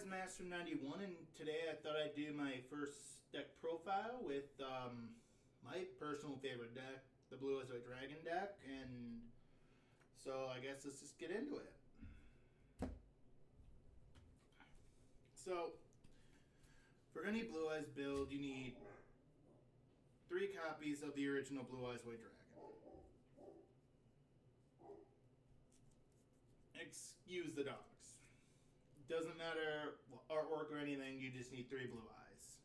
Eyes Master 91, and today I thought I'd do my first deck profile with my personal favorite deck, the Blue Eyes White Dragon deck, and so I guess let's just get into it. So, for any Blue Eyes build, you need 3 copies of the original Blue Eyes White Dragon. Excuse the dogs. Doesn't matter artwork or anything, you just need 3 blue eyes.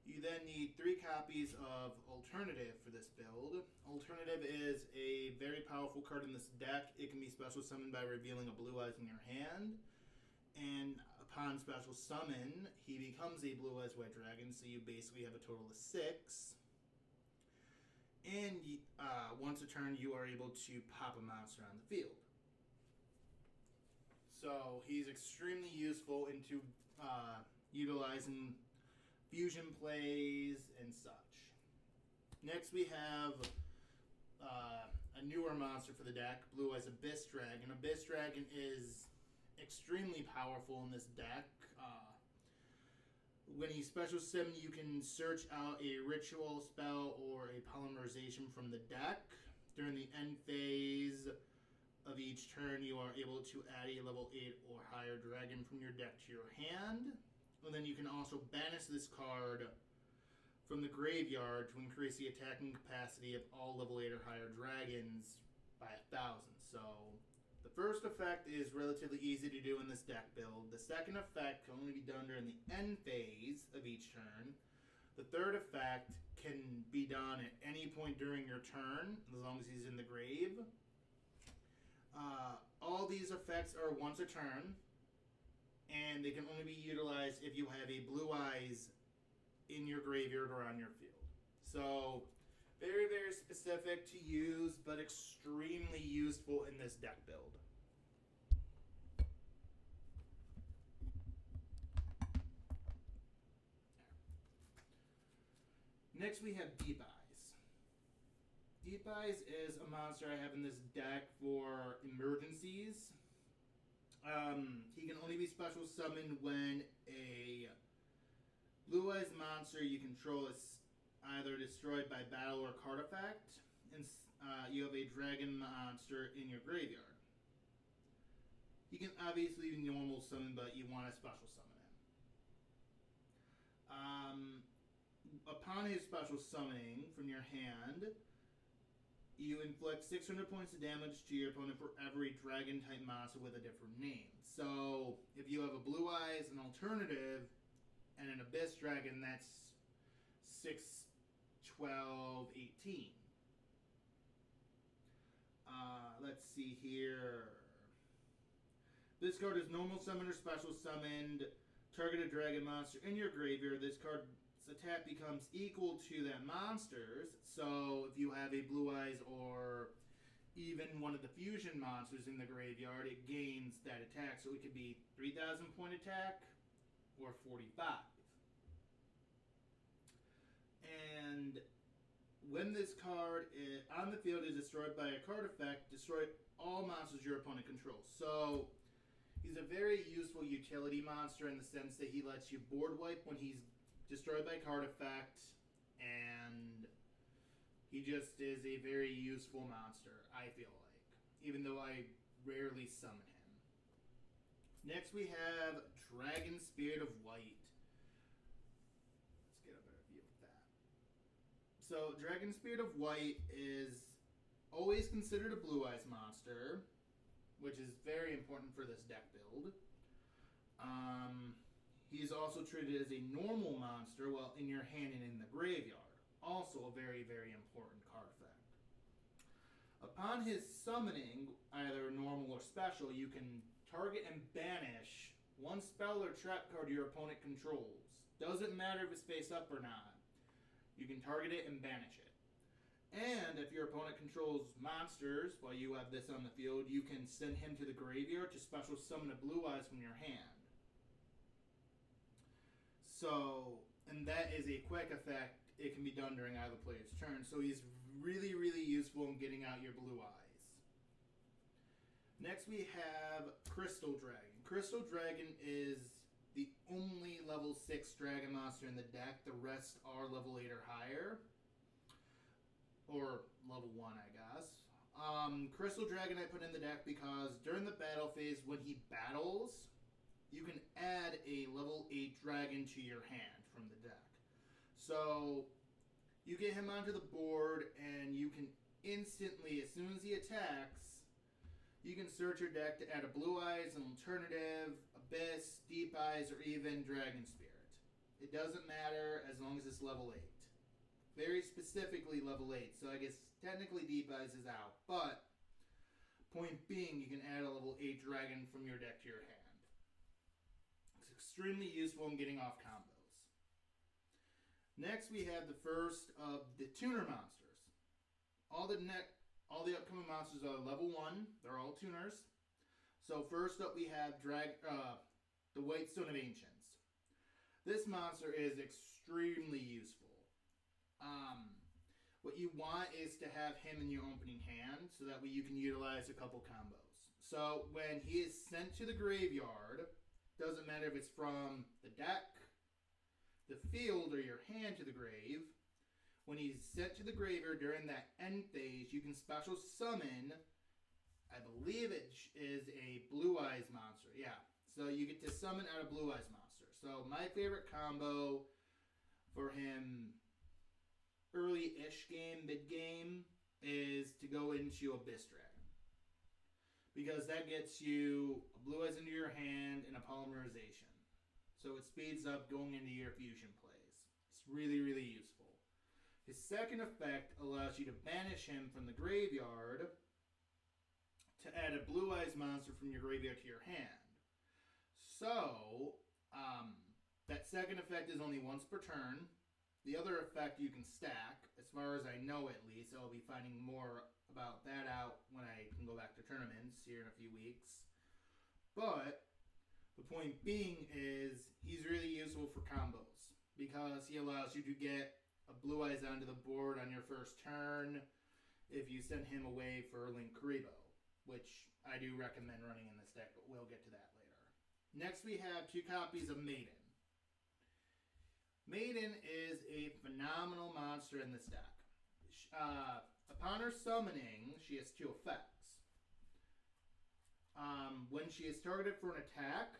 You then need 3 copies of Alternative for this build. Alternative is a very powerful card in this deck. It can be special summoned by revealing a blue eyes in your hand. And upon special summon, he becomes a Blue Eyes White Dragon, so you basically have a total of 6. And once a turn, you are able to pop a monster on the field. So he's extremely useful into utilizing fusion plays and such. Next we have a newer monster for the deck, Blue Eyes Abyss Dragon. Abyss Dragon is extremely powerful in this deck. When you special summon, you can search out a ritual spell or a polymerization from the deck. During the end phase of each turn, you are able to add a level 8 or higher dragon from your deck to your hand. And then you can also banish this card from the graveyard to increase the attacking capacity of all level 8 or higher dragons by 1,000. So the first effect is relatively easy to do in this deck build. The second effect can only be done during the end phase of each turn. The third effect can be done at any point during your turn, as long as he's in the grave. All these effects are once a turn, and they can only be utilized if you have a Blue Eyes in your graveyard or on your field. So, very, very specific to use, but extremely useful in this deck build. Next we have Deep Eyes. Deep Eyes is a monster I have in this deck for emergencies. He can only be special summoned when a Blue Eyes monster you control is either destroyed by battle or card effect, and you have a dragon monster in your graveyard. He can obviously be normal summon, but you want to special summon him. Upon his special summoning from your hand, you inflict 600 points of damage to your opponent for every dragon-type monster with a different name. So, if you have a Blue Eyes, an Alternative, and an Abyss Dragon, that's 6, 12, 18. Let's see here. This card is normal summon or special summoned. Target a dragon monster in your graveyard. This card's attack becomes equal to that monster's. So if you have a Blue Eyes or even one of the fusion monsters in the graveyard, it gains that attack. So it could be 3,000 point attack or 45. And when this card on the field is destroyed by a card effect, destroy all monsters your opponent controls. So he's a very useful utility monster in the sense that he lets you board wipe when he's destroyed by card effect, and he just is a very useful monster, I feel like, even though I rarely summon him. Next we have Dragon Spirit of White. Let's get a better view of that. So Dragon Spirit of White is always considered a Blue Eyes monster, which is very important for this deck build. He is also treated as a normal monster while in your hand and in the graveyard. Also a very, very important card effect. Upon his summoning, either normal or special, you can target and banish one spell or trap card your opponent controls. Doesn't matter if it's face up or not. You can target it and banish it. And if your opponent controls monsters while you have this on the field, you can send him to the graveyard to special summon a Blue Eyes from your hand. So, and that is a quick effect. It can be done during either player's turn. So he's really, really useful in getting out your Blue Eyes. Next we have Crystal Dragon. Crystal Dragon is the only level 6 dragon monster in the deck. The rest are level 8 or higher. Or level 1, I guess. Crystal Dragon I put in the deck because during the battle phase, when he battles, you can add a level 8 dragon to your hand from the deck. So, you get him onto the board, and you can instantly, as soon as he attacks, you can search your deck to add a Blue Eyes, an Alternative, Abyss, Deep Eyes, or even Dragon Spirit. It doesn't matter as long as it's level 8. Very specifically level 8, so I guess technically Deep Eyes is out. But, point being, you can add a level 8 dragon from your deck to your hand. It's extremely useful in getting off combos. Next, we have the first of the tuner monsters. All the upcoming monsters are level 1. They're all tuners. So first up, we have the White Stone of Ancients. This monster is extremely useful. What you want is to have him in your opening hand, so that way you can utilize a couple combos. So when he is sent to the graveyard, doesn't matter if it's from the deck, the field, or your hand to the grave. When he's sent to the graveyard during that end phase, you can special summon, I believe it is a Blue Eyes monster. Yeah, so you get to summon out a Blue Eyes monster. So my favorite combo for him early-ish game, mid-game, is to go into Abyss Dragon. Because that gets you a Blue Eyes into your hand and a Polymerization. So it speeds up going into your fusion plays. It's really, really useful. His second effect allows you to banish him from the graveyard to add a Blue Eyes monster from your graveyard to your hand. So, that second effect is only once per turn. The other effect you can stack, as far as I know at least. I'll be finding more about that out when I can go back to tournaments here in a few weeks. But the point being is he's really useful for combos because he allows you to get a Blue Eyes onto the board on your first turn if you send him away for Link Kuribo, which I do recommend running in this deck, but we'll get to that later. Next we have 2 copies of Maiden. Maiden is a phenomenal monster in this deck. Upon her summoning, she has 2 effects. When she is targeted for an attack,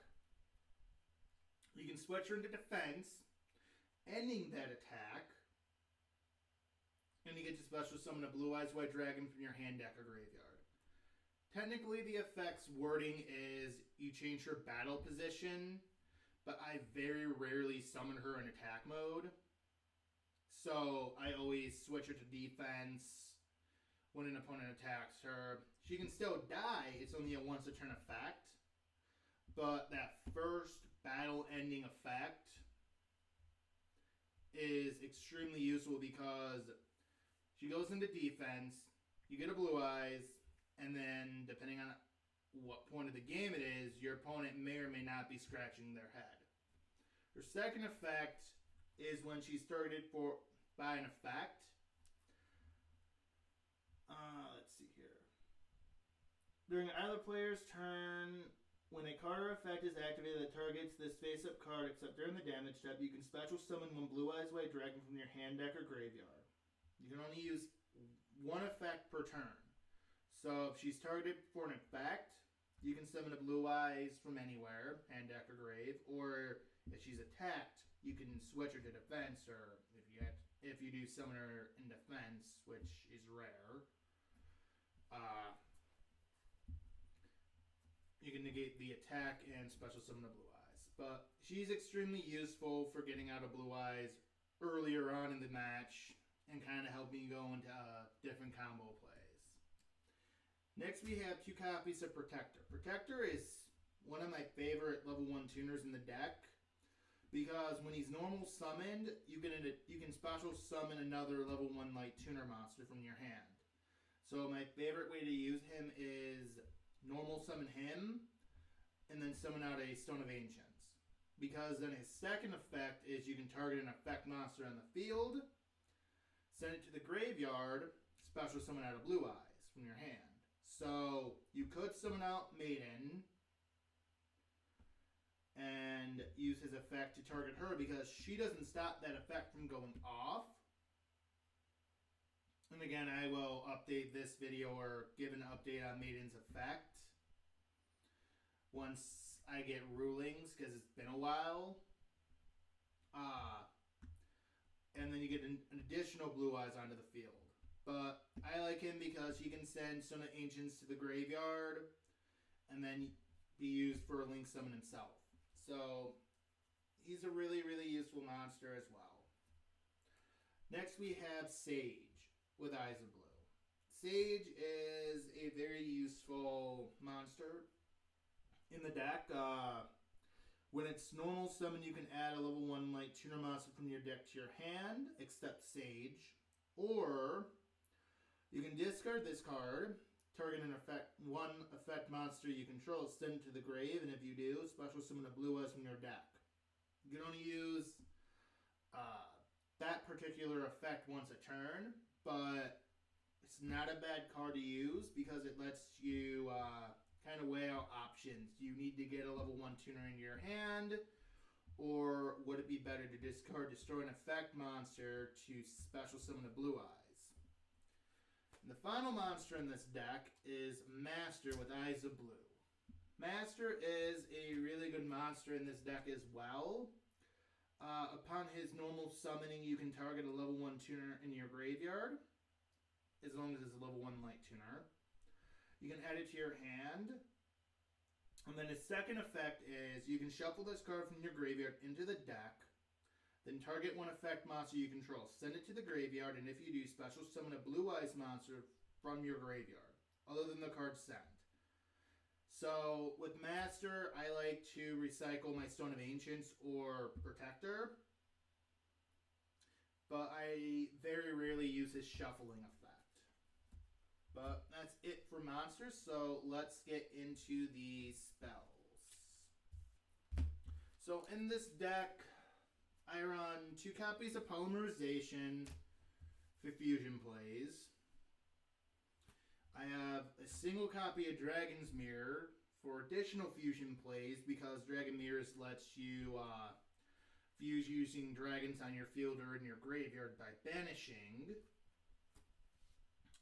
you can switch her into defense, ending that attack, and you get to special summon a Blue Eyes White Dragon from your hand, deck, or graveyard. Technically, the effect's wording is you change her battle position, but I very rarely summon her in attack mode. So I always switch her to defense when an opponent attacks her. She can still die. It's only a once a turn effect. But that first battle ending effect is extremely useful because she goes into defense, you get a Blue Eyes, and then depending on what point of the game it is, your opponent may or may not be scratching their head. Her second effect is when she's targeted by an effect. Let's see here. During either player's turn, when a card or effect is activated that targets this face-up card except during the damage step, you can special summon 1 Blue Eyes White Dragon from your hand, deck, or graveyard. You can only use 1 effect per turn. So if she's targeted for an effect, you can summon a Blue Eyes from anywhere, hand, deck, or grave. Or if she's attacked, you can switch her to defense, or if you do summon her in defense, which is rare, you can negate the attack and special summon a Blue Eyes. But she's extremely useful for getting out of Blue Eyes earlier on in the match and kind of helping you go into different combo plays. Next we have 2 copies of Protector. Protector is one of my favorite level 1 tuners in the deck because when he's normal summoned, you can special summon another level 1 light tuner monster from your hand. So my favorite way to use him is normal summon him and then summon out a Stone of Ancients. Because then his second effect is you can target an effect monster on the field, send it to the graveyard, special summon out a Blue Eyes from your hand. So you could summon out Maiden, use his effect to target her because she doesn't stop that effect from going off. And again, I will update this video or give an update on Maiden's effect once I get rulings, because it's been a while. And then you get an additional Blue Eyes onto the field. But I like him because he can send Stone of Ancients to the graveyard and then be used for a Link Summon himself. So he's a really, really useful monster as well. Next we have Sage with Eyes of Blue. Sage is a very useful monster in the deck. When it's normal summon, you can add a level 1 light tuner monster from your deck to your hand, except Sage. Or you can discard this card, target one effect monster you control, send it to the grave, and if you do, special summon a Blue Eyes from your deck. You can only use that particular effect once a turn, but it's not a bad card to use because it lets you kind of weigh out options. Do you need to get a level 1 tuner in your hand, or would it be better to discard destroy an effect monster to special summon a Blue Eyes? And the final monster in this deck is Master with Eyes of Blue. Master is a really good monster in this deck as well. Upon his normal summoning, you can target a level 1 tuner in your graveyard, as long as it's a level 1 light tuner. You can add it to your hand. And then his second effect is you can shuffle this card from your graveyard into the deck, then target one effect monster you control. Send it to the graveyard, and if you do, special summon a Blue Eyes monster from your graveyard, other than the card sent. So with Master, I like to recycle my Stone of Ancients or Protector, but I very rarely use his shuffling effect. But that's it for monsters, so let's get into the spells. So in this deck, I run 2 copies of Polymerization for fusion plays. I have a single copy of Dragon's Mirror for additional fusion plays because Dragon Mirrors lets you fuse using dragons on your field or in your graveyard by banishing.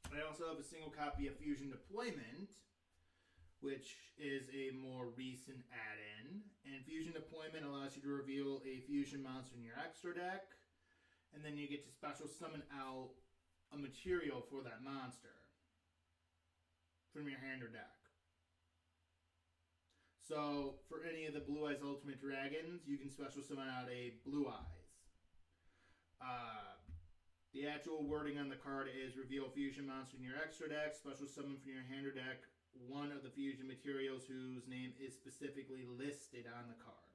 I also have a single copy of Fusion Deployment, which is a more recent add-in. And Fusion Deployment allows you to reveal a fusion monster in your extra deck, and then you get to special summon out a material for that monster from your hand or deck. So for any of the Blue Eyes Ultimate Dragons, you can special summon out a Blue Eyes. The actual wording on the card is reveal fusion monster in your extra deck, special summon from your hand or deck one of the fusion materials whose name is specifically listed on the card.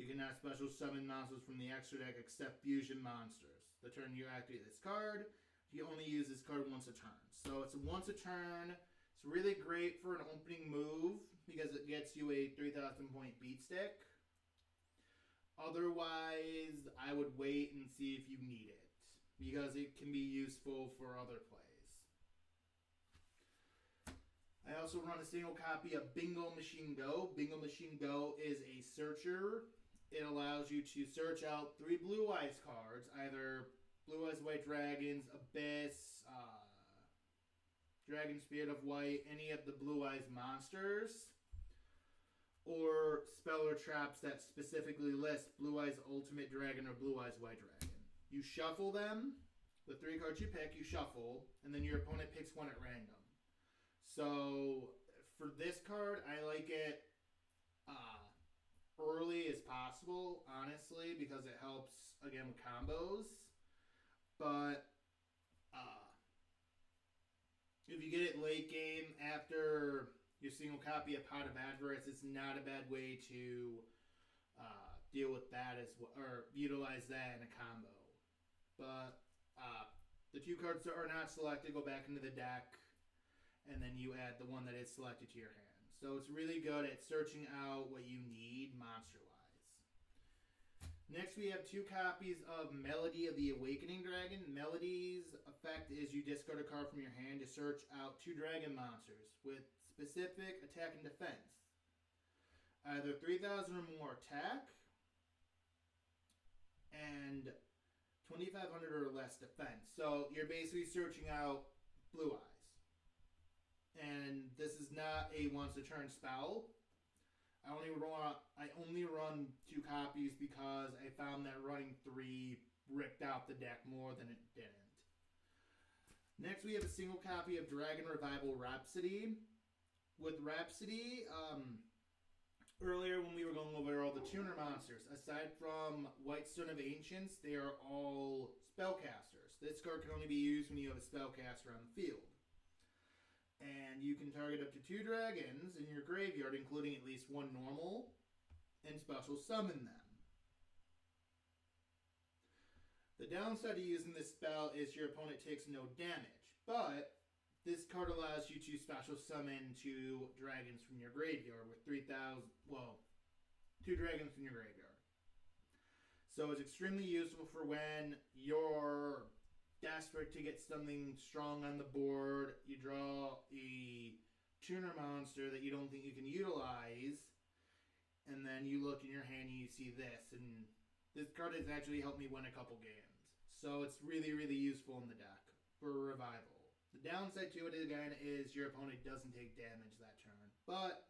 You cannot special summon monsters from the extra deck except fusion monsters. The turn you activate this card, you only use this card once a turn. So it's once a turn. It's really great for an opening move because it gets you a 3,000 point beat stick. Otherwise, I would wait and see if you need it, because it can be useful for other plays. I also run a single copy of Bingo Machine Go. Bingo Machine Go is a searcher. It allows you to search out 3 Blue Eyes cards, either Blue Eyes White Dragons, Abyss, Dragon Spirit of White, any of the Blue Eyes monsters, or spell or traps that specifically list Blue Eyes Ultimate Dragon or Blue Eyes White Dragon. You shuffle them. The 3 cards you pick, you shuffle, and then your opponent picks one at random. So for this card, I like it early as possible, honestly, because it helps, again, with combos. But if you get it late game after your single copy of Pot of Avarice, it's not a bad way to deal with that as well, or utilize that in a combo. But the 2 cards that are not selected go back into the deck, and then you add the one that is selected to your hand. So it's really good at searching out what you need monster-wise. Next, we have 2 copies of Melody of the Awakening Dragon. Melody's effect is you discard a card from your hand to search out 2 dragon monsters with specific attack and defense. Either 3,000 or more attack, and 2,500 or less defense. So you're basically searching out Blue Eyes. And this is not a once a turn spell. I only run 2 copies because I found that running 3 ripped out the deck more than it didn't. Next, we have a single copy of Dragon Revival Rhapsody. With Rhapsody, earlier when we were going over all the tuner monsters, aside from Whitestone of Ancients, they are all spellcasters. This card can only be used when you have a spellcaster on the field. And you can target up to 2 dragons in your graveyard, including at least 1 normal, and special summon them. The downside to using this spell is your opponent takes no damage, but this card allows you to special summon 2 dragons from your graveyard with 2 dragons from your graveyard. So it's extremely useful for when you're desperate to get something strong on the board. You draw a tuner monster that you don't think you can utilize, and then you look in your hand and you see this, and this card has actually helped me win a couple games. So it's really, really useful in the deck for revival. The downside to it, again, is your opponent doesn't take damage that turn, but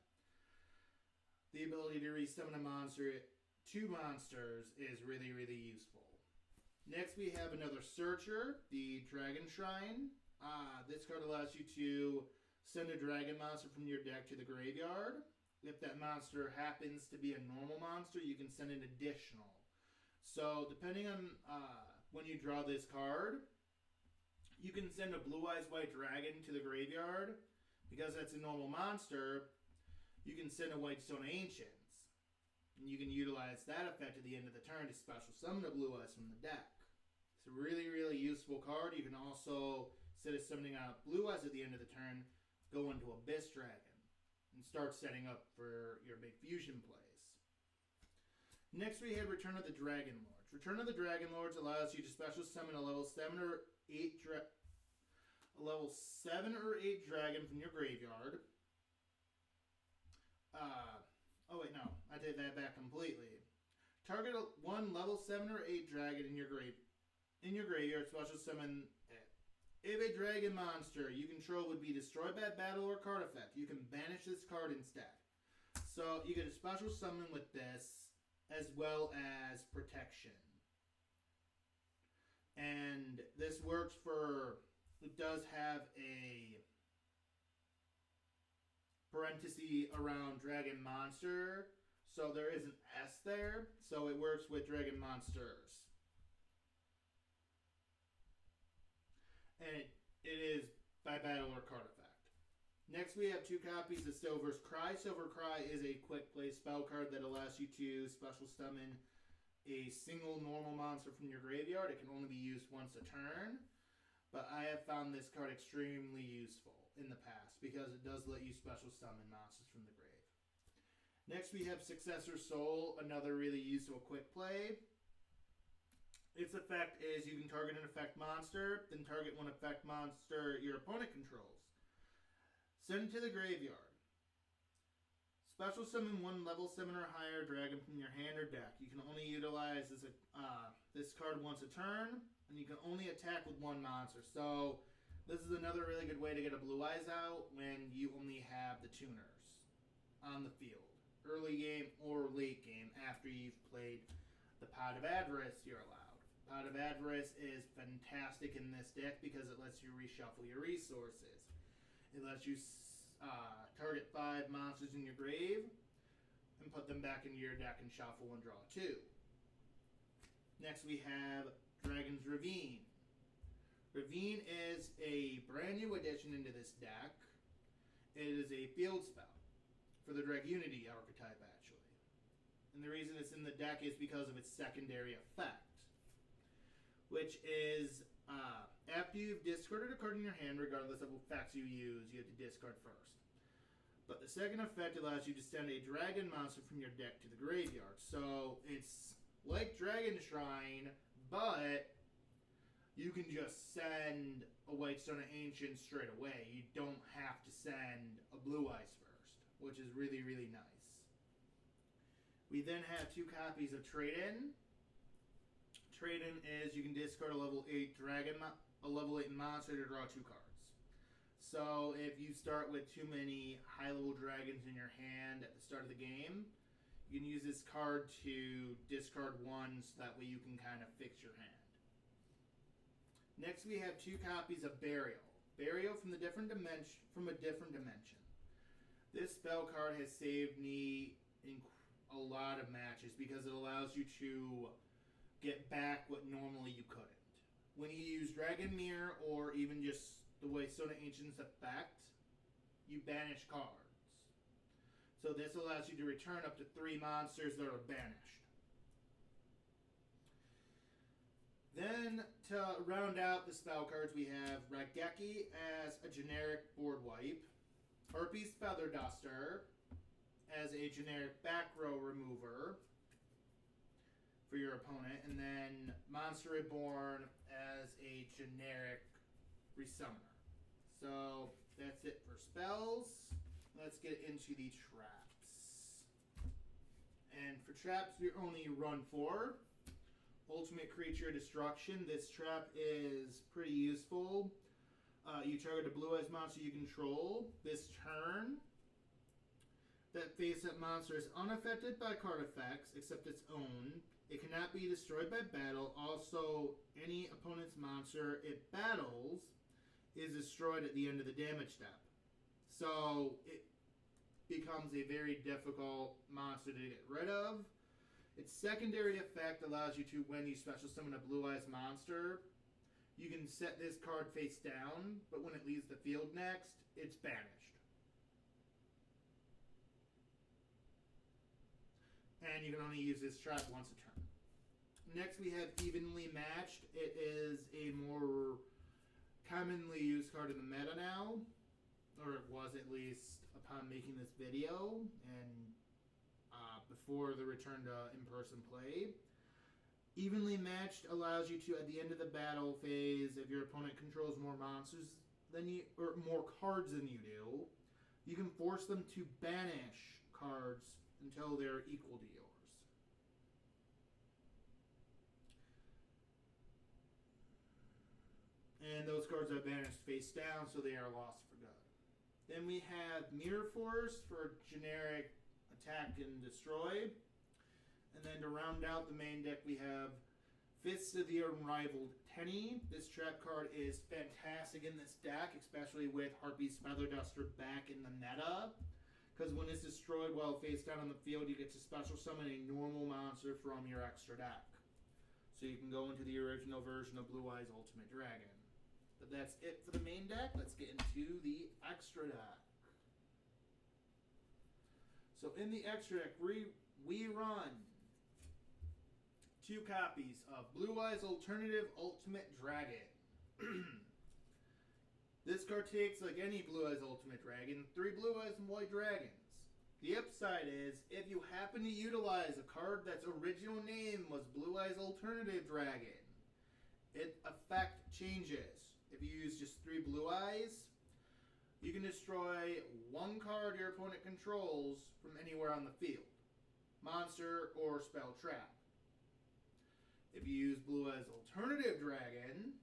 the ability to resummon a monster, 2 monsters, is really, really useful. Next, we have another Searcher, the Dragon Shrine. This card allows you to send a dragon monster from your deck to the graveyard. If that monster happens to be a normal monster, you can send an additional. So, depending on when you draw this card, you can send a Blue Eyes White Dragon to the graveyard. Because that's a normal monster, you can send a Whitestone Ancients. And you can utilize that effect at the end of the turn to special summon a Blue Eyes from the deck. It's a really, really useful card. You can also, instead of summoning out Blue Eyes at the end of the turn, go into Abyss Dragon and start setting up for your big fusion plays. Next, we have Return of the Dragon Lords. Return of the Dragon Lords allows you to special summon a level 7 or 8 dragon from your graveyard. I take that back completely. Target 1 level 7 or 8 dragon in your graveyard, special summon it. If a dragon monster you control would be destroyed by battle or card effect, you can banish this card instead. So you get a special summon with this, as well as protection. And this works for, it does have a parenthesis around dragon monster, so there is an S there, so it works with dragon monsters. And it is by battle or card effect. Next, we have 2 copies of Silver's Cry. Silver Cry is a quick play spell card that allows you to special summon a single normal monster from your graveyard. It can only be used once a turn, but I have found this card extremely useful in the past because it does let you special summon monsters from the grave. Next, we have Successor Soul, another really useful quick play. Its effect is you can target an effect monster, then target 1 effect monster your opponent controls. Send it to the graveyard. Special summon 1 level 7 or higher dragon from your hand or deck. You can only utilize this card once a turn, and you can only attack with 1 monster. So this is another really good way to get a Blue Eyes out when you only have the tuners on the field. Early game or late game after you've played the Pot of Avarice, you're allowed. Pot of Avarice is fantastic in this deck because it lets you reshuffle your resources. It lets you target 5 monsters in your grave and put them back into your deck and shuffle and draw 2. Next we have Dragon's Ravine. Ravine is a brand new addition into this deck. It is a field spell for the Dragunity archetype, actually. And the reason it's in the deck is because of its secondary effect, which is after you've discarded a card in your hand, regardless of what effects you use, you have to discard first. But the second effect allows you to send a dragon monster from your deck to the graveyard. So it's like Dragon Shrine, but you can just send a Whitestone Ancient straight away. You don't have to send a Blue Eyes first, which is really, really nice. We then have 2 copies of Trade-In. trade-in is you can discard a level 8 monster to draw 2 cards. So if you start with too many high-level dragons in your hand at the start of the game, you can use this card to discard 1 so that way you can kind of fix your hand. Next we have 2 copies of Burial. Burial from a different dimension. This spell card has saved me in a lot of matches because it allows you to get back what normally you couldn't. When you use Dragon Mirror or even just the way Stone Ancients effect, you banish cards. So this allows you to return up to 3 monsters that are banished. Then, to round out the spell cards, we have Raigeki as a generic board wipe, Harpy's Feather Duster as a generic back row remover for your opponent, and then Monster Reborn as a generic resummoner. So that's it for spells. Let's get into the traps. And for traps, we only run 4. Ultimate Creature Destruction. This trap is pretty useful. You target a blue-eyes monster you control. This turn, that face-up monster is unaffected by card effects except its own. It cannot be destroyed by battle. Also, any opponent's monster it battles is destroyed at the end of the damage step. So it becomes a very difficult monster to get rid of. Its secondary effect allows you to, when you special summon a blue-eyes monster, you can set this card face down, but when it leaves the field next, it's banished. And you can only use this trap once a turn. Next we have Evenly Matched. It is a more commonly used card in the meta now, or it was at least upon making this video, and before the return to in-person play. Evenly Matched allows you to, at the end of the battle phase, if your opponent controls more monsters than you, or more cards than you do, you can force them to banish cards until they're equal to yours. And those cards are banished face down, so they are lost for good. Then we have Mirror Force for generic attack and destroy. And then to round out the main deck, we have Fists of the Unrivaled Tenny. This trap card is fantastic in this deck, especially with Harpy's Feather Duster back in the meta. Because when it's destroyed while face down on the field, you get to special summon a normal monster from your extra deck. So you can go into the original version of Blue Eyes Ultimate Dragon. But that's it for the main deck. Let's get into the extra deck. So in the extra deck, we run 2 copies of Blue Eyes Alternative Ultimate Dragon. This card takes, like any Blue Eyes Ultimate Dragon, 3 Blue Eyes and White Dragons. The upside is, if you happen to utilize a card that's original name was Blue Eyes Alternative Dragon, its effect changes. If you use just 3 Blue Eyes, you can destroy 1 card your opponent controls from anywhere on the field. Monster or spell trap. If you use Blue Eyes Alternative Dragon,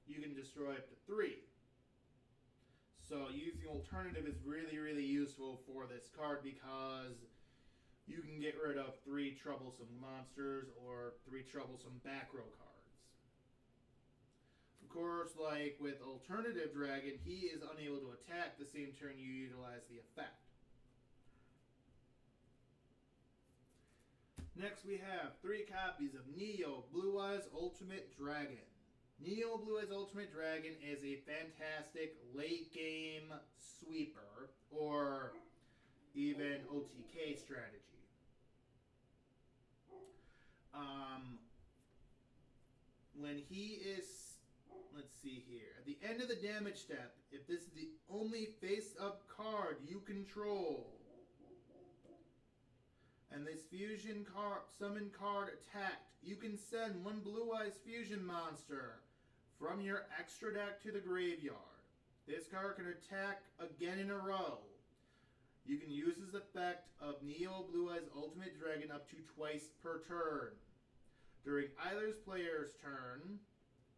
you can destroy up to 3. So using alternative is really, really useful for this card because you can get rid of 3 troublesome monsters or 3 troublesome back row cards. Of course, like with Alternative Dragon, he is unable to attack the same turn you utilize the effect. Next we have 3 copies of Neo Blue Eyes Ultimate Dragon. Neo Blue Eyes Ultimate Dragon is a fantastic late game sweeper or even OTK strategy. When he is, let's see here, at the end of the damage step, if this is the only face-up card you control, and this fusion card, summon card attacked, you can send 1 Blue Eyes Fusion monster from your extra deck to the graveyard. This card can attack again in a row. You can use this effect of Neo Blue Eyes Ultimate Dragon up to twice per turn. During either player's turn,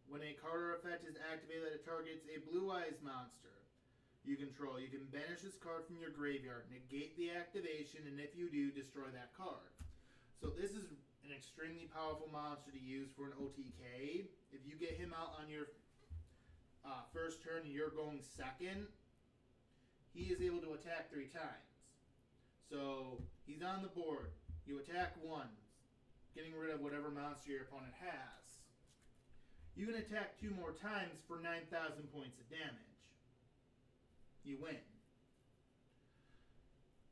when a card or effect is activated that targets a Blue Eyes monster you control, you can banish this card from your graveyard, negate the activation, and if you do, destroy that card. So this is an extremely powerful monster to use for an OTK. If you get him out on your first turn and you're going second, he is able to attack 3 times. So he's on the board. You attack once, getting rid of whatever monster your opponent has. You can attack 2 more times for 9,000 points of damage. You win.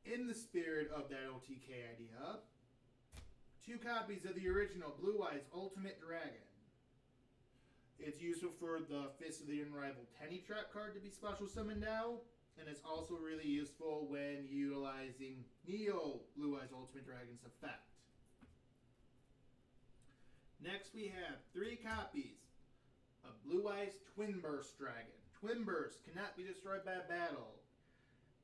In the spirit of that OTK idea, 2 copies of the original Blue Eyes Ultimate Dragon. It's useful for the Fist of the Unrivaled Tenny Trap card to be special summoned now, and it's also really useful when utilizing Neo Blue Eyes Ultimate Dragon's effect. Next we have 3 copies of Blue Eyes Twin Burst Dragon. Twin Burst cannot be destroyed by battle,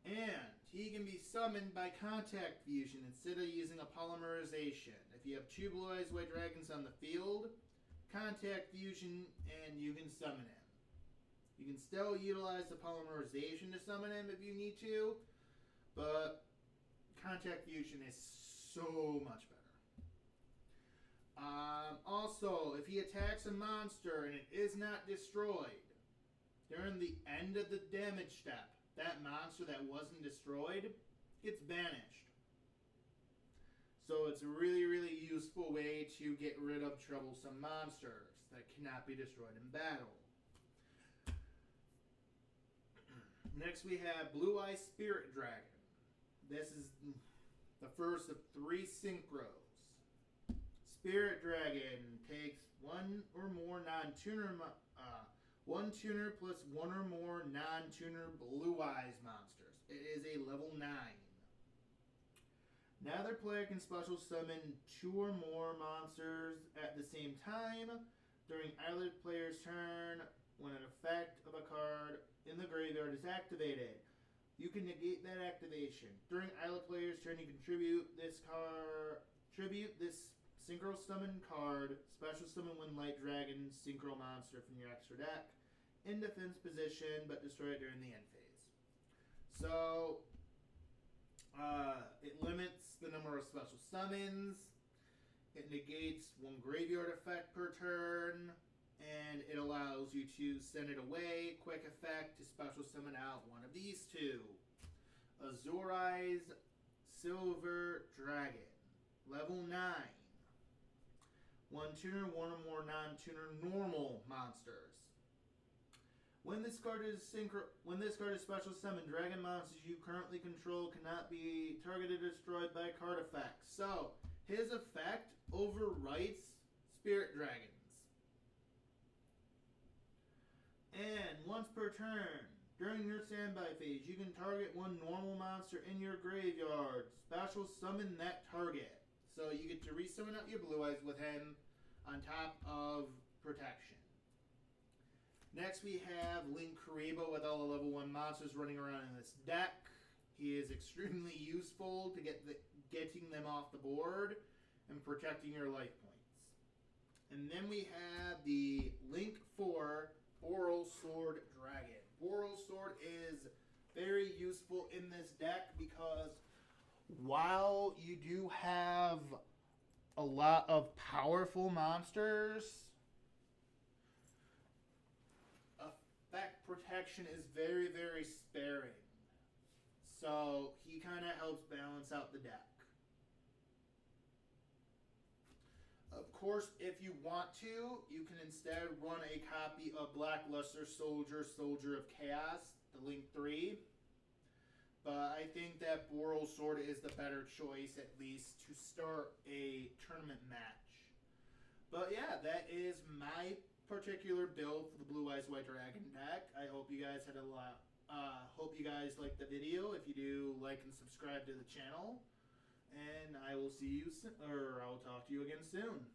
and he can be summoned by contact fusion instead of using a polymerization. If you have 2 Blue Eyes White Dragons on the field, contact fusion and you can summon him. You can still utilize the polymerization to summon him if you need to, but contact fusion is so much better. Also, if he attacks a monster and it is not destroyed, during the end of the damage step, that monster that wasn't destroyed gets banished. So it's a really, really useful way to get rid of troublesome monsters that cannot be destroyed in battle. Next we have Blue Eye Spirit Dragon. This is the first of 3 synchros. Spirit Dragon takes 1 or more non-tuner 1 tuner plus 1 or more non-tuner Blue Eyes monsters. It is a level 9. Neither player can special summon 2 or more monsters at the same time during either player's turn when an effect of a card in the graveyard is activated. You can negate that activation. During either player's turn, you can tribute this Synchro Summon card, special summon when Light Dragon Synchro monster from your extra deck in defense position, but destroy it during the end phase. So, it limits the number of special summons, it negates 1 graveyard effect per turn, and it allows you to send it away, quick effect, to special summon out one of these 2. Azure Eyes Silver Dragon, level 9. 1 tuner, 1 or more non-tuner normal monsters. When this card is special summoned, dragon monsters you currently control cannot be targeted or destroyed by card effects. So, his effect overwrites Spirit Dragons. And once per turn, during your standby phase, you can target 1 normal monster in your graveyard. Special summon that target. So you get to resummon out your Blue Eyes with him on top of protection. Next we have Link Kuribo with all the level 1 monsters running around in this deck. He is extremely useful to getting them off the board and protecting your life points. And then we have the Link 4 Boral Sword Dragon. Boral Sword is very useful in this deck because while you do have a lot of powerful monsters, effect protection is very, very sparing. So he kind of helps balance out the deck. Of course, if you want to, you can instead run a copy of Blackluster Soldier, Soldier of Chaos, the Link 3. But I think that Boral Sword is the better choice, at least, to start a tournament match. But yeah, that is my particular build for the Blue Eyes White Dragon deck. I hope you guys had a lot. Hope you guys liked the video. If you do, like and subscribe to the channel. And I will see you soon, or I'll talk to you again soon.